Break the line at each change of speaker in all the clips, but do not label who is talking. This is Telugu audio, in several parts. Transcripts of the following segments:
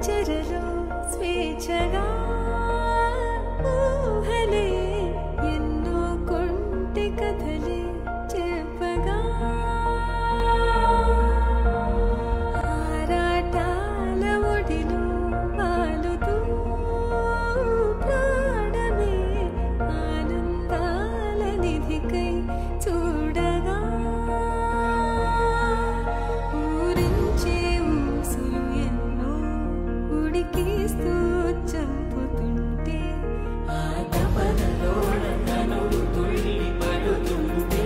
చెరలో స్వేచ్ఛగా ఊహలే ఎన్నో కొంటి కథలే చెప్పగా ఆరాటాల ఒడిలో వాలుతూ ప్రాణమే ఆనందాల నిధికై చూడగా ఊరించే ఊసులు ఎన్నో ఉడికిస్తూ చంపుతుంటే ఆ తపనలో నన్ను తుళ్ళి పడుతుంటే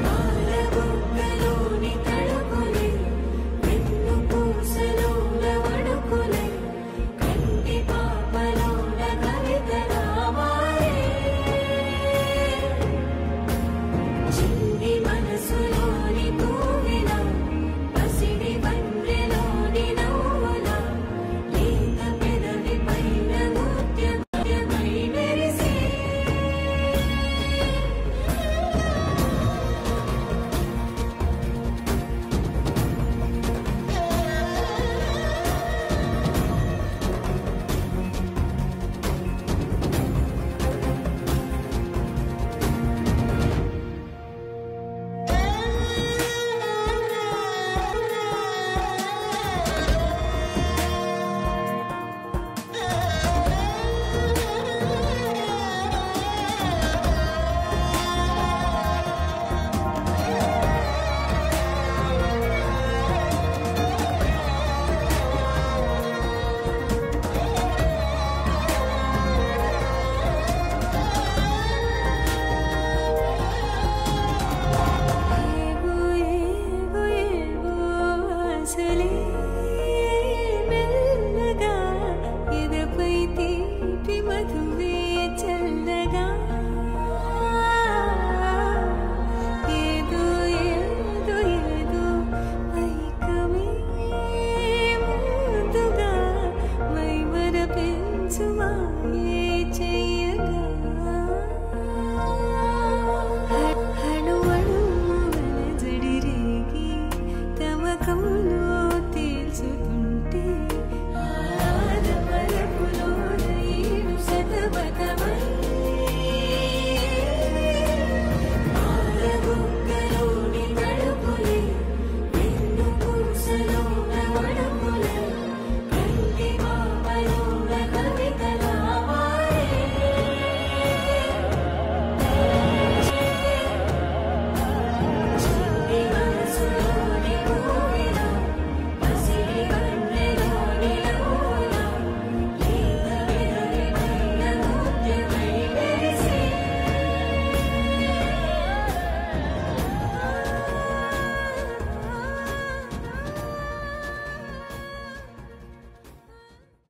పాలబుగ్గలోని తడుకులే వెన్ను పూసలోన వణుకులే కంటి పాపలోన కవితలా మారే చిన్ని మనసులోని పూవిల పసిడి వన్నెలోని నవ్వుల లేత పెదవి పైన ముత్యమై మెరిసే ఏవో ఏవో ఏవో ఆశలే